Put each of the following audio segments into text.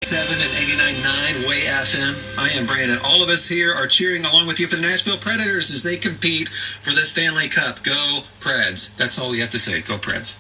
7 and 89.9 Way FM. I am Brandon. All of us here are cheering along with you for the Nashville Predators as they compete for the Stanley Cup. Go Preds. That's all we have to say. Go Preds.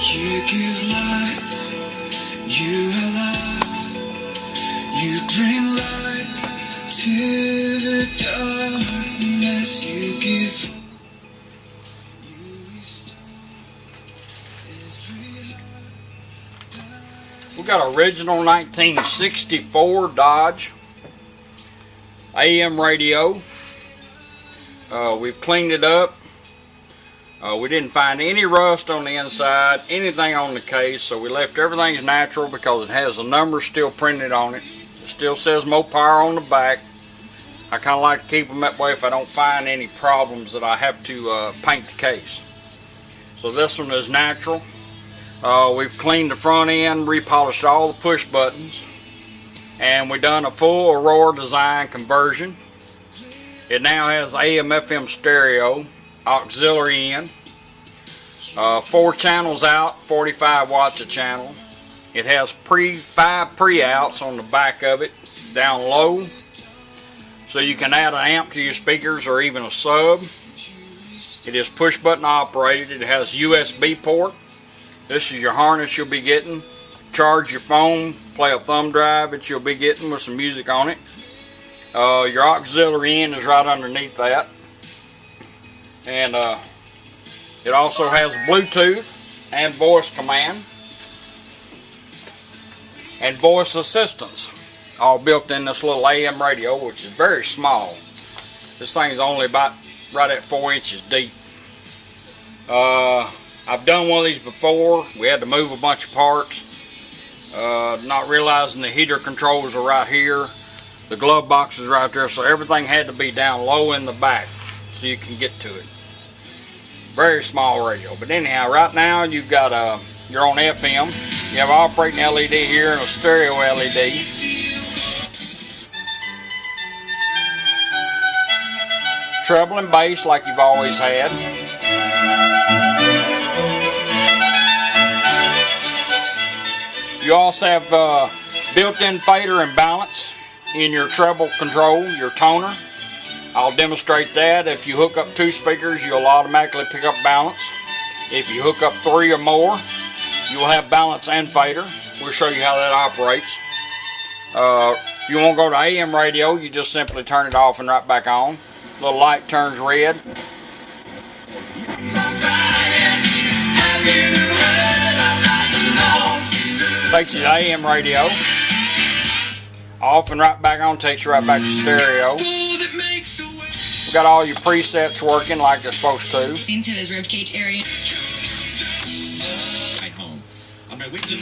You give life, you are love, you bring light to the darkness, you give hope, you restore every heart. We got original 1964 Dodge AM radio. We've cleaned it up. We didn't find any rust on the inside, anything on the case, so we left everything as natural because it has the numbers still printed on it. It still says Mopar on the back. I kind of like to keep them that way if I don't find any problems that I have to paint the case. So this one is natural. We've cleaned the front end, repolished all the push buttons, and we've done a full Aurora Design conversion. It now has AM FM stereo, auxiliary in, 4 channels out, 45 watts a channel. It has 5 pre-outs on the back of it, down low, so you can add an amp to your speakers or even a sub. It is push button operated. It has USB port. This is your harness you'll be getting. Charge your phone, play a thumb drive that you'll be getting with some music on it. Your auxiliary in is right underneath that. And it also has Bluetooth and voice command and voice assistance, all built in this little AM radio, which is very small. This thing's only about right at 4 inches deep. I've done one of these before. We had to move a bunch of parts, not realizing the heater controls are right here, the glove box is right there, so everything had to be down low in the back so you can get to it. Very small radio. But anyhow, right now you've got your own FM. You have an operating LED here and a stereo LED. Treble and bass like you've always had. You also have built-in fader and balance in your treble control, your toner. I'll demonstrate that. If you hook up 2 speakers, you'll automatically pick up balance. If you hook up 3 or more, you will have balance and fader. We'll show you how that operates. If you want to go to AM radio, you just simply turn it off and right back on. The little light turns red. Takes you to AM radio. Off and right back on, takes you right back to stereo. We got all your presets working like they're supposed to. Into his ribcage area. Right home. On my way to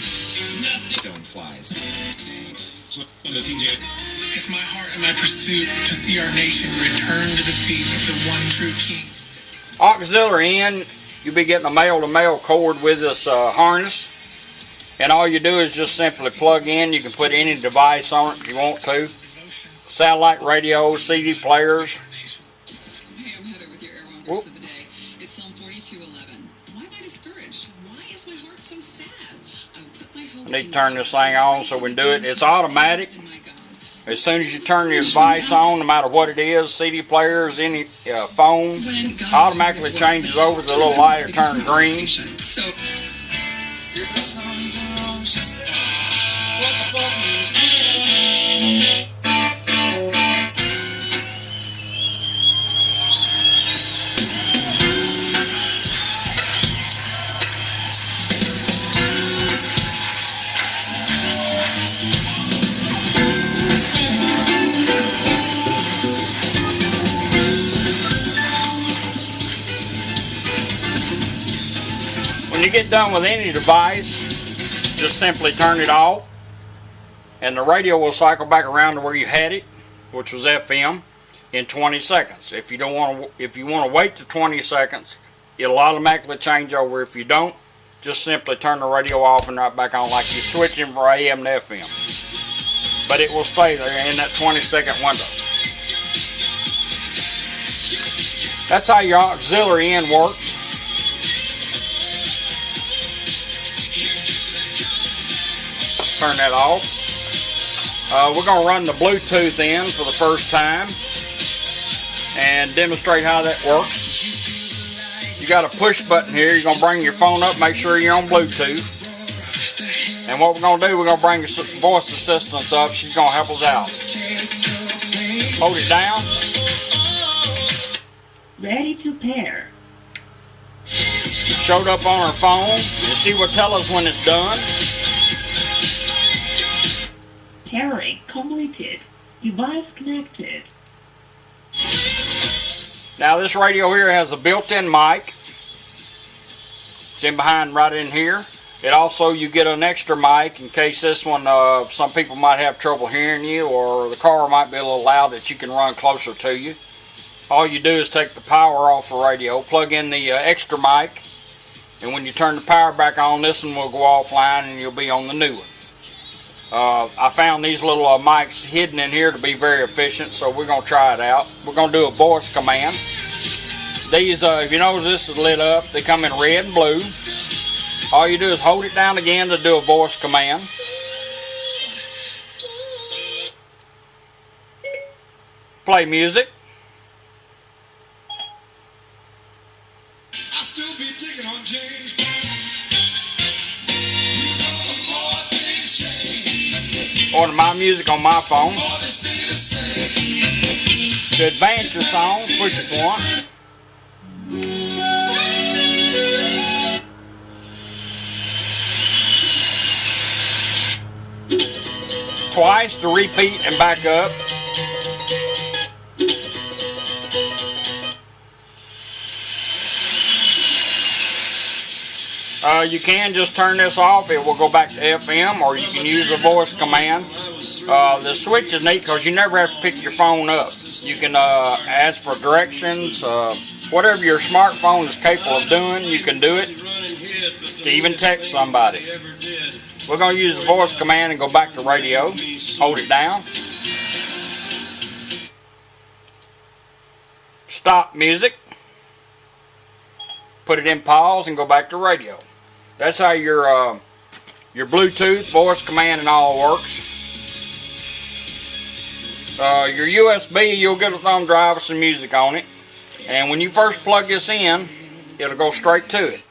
stone flies. It's my heart and my pursuit to see our nation return to the feet of the one true King. Auxiliary in, you'll be getting a male-to-male cord with this harness. And all you do is just simply plug in. You can put any device on it if you want to. Satellite radio, CD players. Hey, I'm Heather with your Airwell verse of the day. It's Psalm 42:11. Why am I discouraged? Why is my heart so sad? I put my hope I need to turn this thing on so we can do it. It's automatic. in my God. As soon as you turn your device on, no matter what it is, CD players, any phone, automatically changes over. The little light will turn green. So when you get done with any device, just simply turn it off, and the radio will cycle back around to where you had it, which was FM, in 20 seconds. If you want to wait to 20 seconds, it'll automatically change over. If you don't, just simply turn the radio off and right back on like you're switching from AM to FM. But it will stay there in that 20-second window. That's how your auxiliary in works. Turn that off. We're going to run the Bluetooth in for the first time and demonstrate how that works. You got a push button here. You're going to bring your phone up, make sure you're on Bluetooth. And what we're going to do, we're going to bring your voice assistant up. She's going to help us out. Hold it down. Ready to pair. It showed up on her phone. And she will tell us when it's done. Pairing completed. Device connected. Now this radio here has a built-in mic. It's in behind right in here. It also, you get an extra mic in case this one, some people might have trouble hearing you, or the car might be a little loud, that you can run closer to you. All you do is take the power off the radio, plug in the extra mic, and when you turn the power back on, this one will go offline and you'll be on the new one. I found these little mics hidden in here to be very efficient, so we're going to try it out. We're going to do a voice command. These, if you notice, this is lit up. They come in red and blue. All you do is hold it down again to do a voice command. Play music. I still be digging on James Brown. Order my music on my phone. To advance your song, push it once. Twice to repeat and back up. You can just turn this off, it will go back to FM, or you can use a voice command. The switch is neat because you never have to pick your phone up. You can ask for directions, whatever your smartphone is capable of doing, you can do it, to even text somebody. We're going to use the voice command and go back to radio. Hold it down. Stop music. Put it in pause and go back to radio. That's how your Bluetooth, voice command, and all works. Your USB, you'll get a thumb drive with some music on it. And when you first plug this in, it'll go straight to it.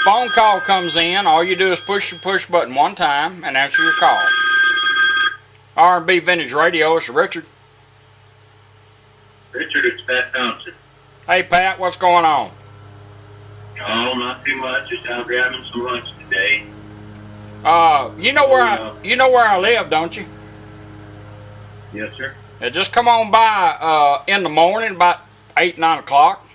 Phone call comes in, all you do is push the push button one time and answer your call. R&B Vintage Radio, it's Richard. Richard, it's Pat Thompson. Hey Pat, what's going on? Oh, not too much. Just out grabbing some lunch today. You know where I live, don't you? Yes, sir. Yeah, just come on by in the morning, about 8, 9 o'clock.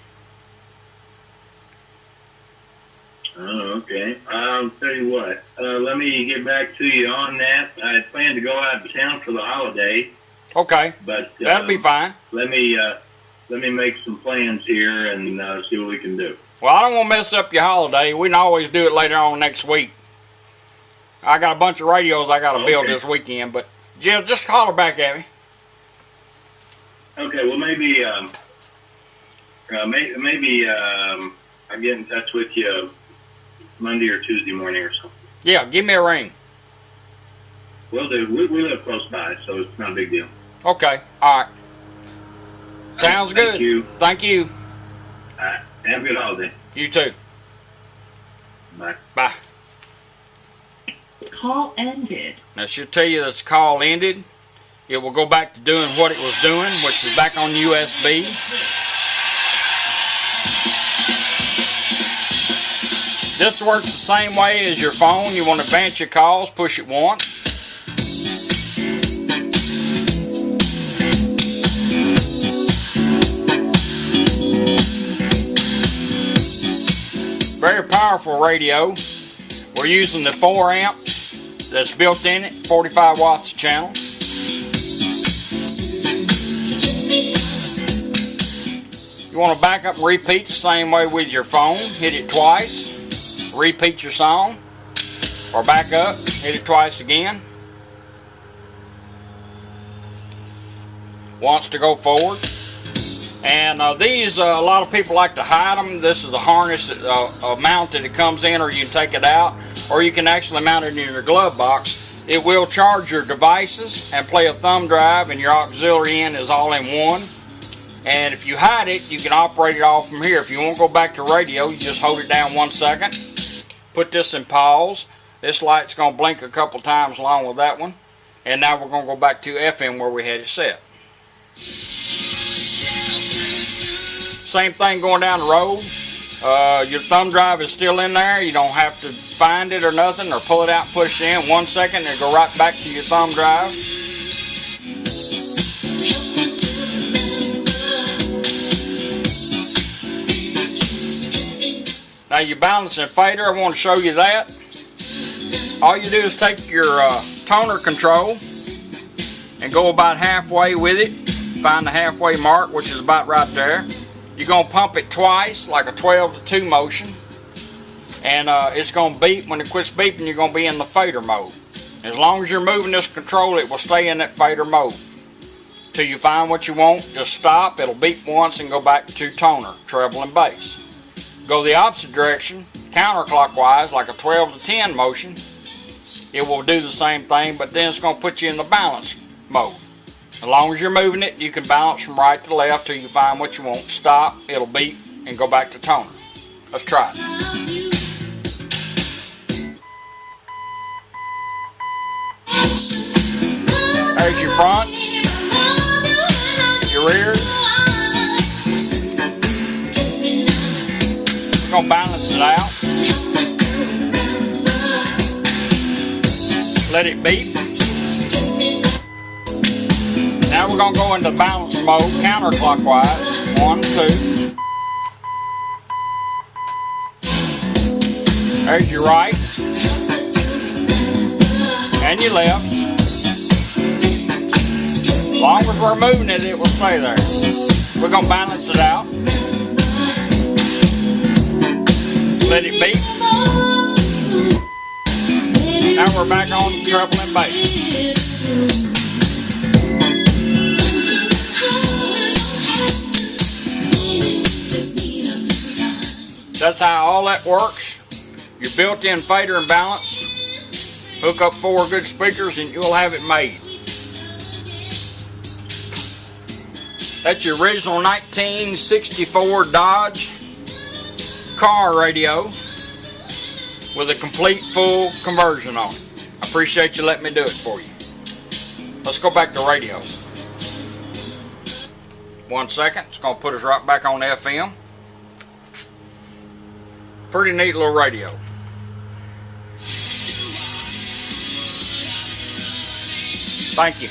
Oh, okay. I'll tell you what. Let me get back to you on that. I plan to go out of town for the holiday. Okay. But that'll be fine. Let me make some plans here and see what we can do. Well, I don't want to mess up your holiday. We can always do it later on next week. I got a bunch of radios I got to build this weekend, but Jill, just holler back at me. Okay. Well, maybe I get in touch with you Monday or Tuesday morning or something. Yeah, give me a ring. Will do. We live close by, so it's not a big deal. Okay. All right. Sounds good. Thank you. Thank you. Have a good holiday. You too. Bye. Bye. Call ended. That should tell you that's call ended. It will go back to doing what it was doing, which is back on USB. This works the same way as your phone. You want to advance your calls, push it once. Very powerful radio. We're using the 4 amp that's built in it, 45 watts a channel. You want to back up and repeat the same way with your phone. Hit it twice. repeat your song, or back up, hit it twice again. Once to go forward. And these, a lot of people like to hide them. This is the harness mount that it comes in, or you can take it out, or you can actually mount it in your glove box. It will charge your devices and play a thumb drive, and your auxiliary in is all in one. And if you hide it, you can operate it all from here. If you want to go back to radio, you just hold it down 1 second. Put this in pause. This light's going to blink a couple times along with that one. And now we're going to go back to FM where we had it set. Same thing going down the road. Your thumb drive is still in there. You don't have to find it or nothing, or pull it out and push it in 1 second and go right back to your thumb drive. Now your balance and fader, I want to show you that. All you do is take your toner control and go about halfway with it. Find the halfway mark, which is about right there. You're going to pump it twice, like a 12 to 2 motion. And it's going to beep. When it quits beeping, you're going to be in the fader mode. As long as you're moving this control, it will stay in that fader mode. Till you find what you want, just stop. It'll beep once and go back to toner, treble and bass. Go the opposite direction, counterclockwise, like a 12 to 10 motion. It will do the same thing, but then it's going to put you in the balance mode. As long as you're moving it, you can balance from right to left till you find what you want. Stop, it'll beep, and go back to toner. Let's try it. There's your front, your rear. We're going to balance it out. Let it beep. Now we're going to go into balance mode, counterclockwise. 1, 2. There's your rights. And your lefts. As long as we're moving it, it will stay there. We're going to balance it out. Let it beep. Now we're back on the treble and bass. That's how all that works. Your built-in fader and balance. Hook up 4 good speakers and you'll have it made. That's your original 1964 Dodge car radio with a complete full conversion on it. I appreciate you letting me do it for you. Let's go back to radio. 1 second. It's going to put us right back on FM. Pretty neat little radio. Thank you.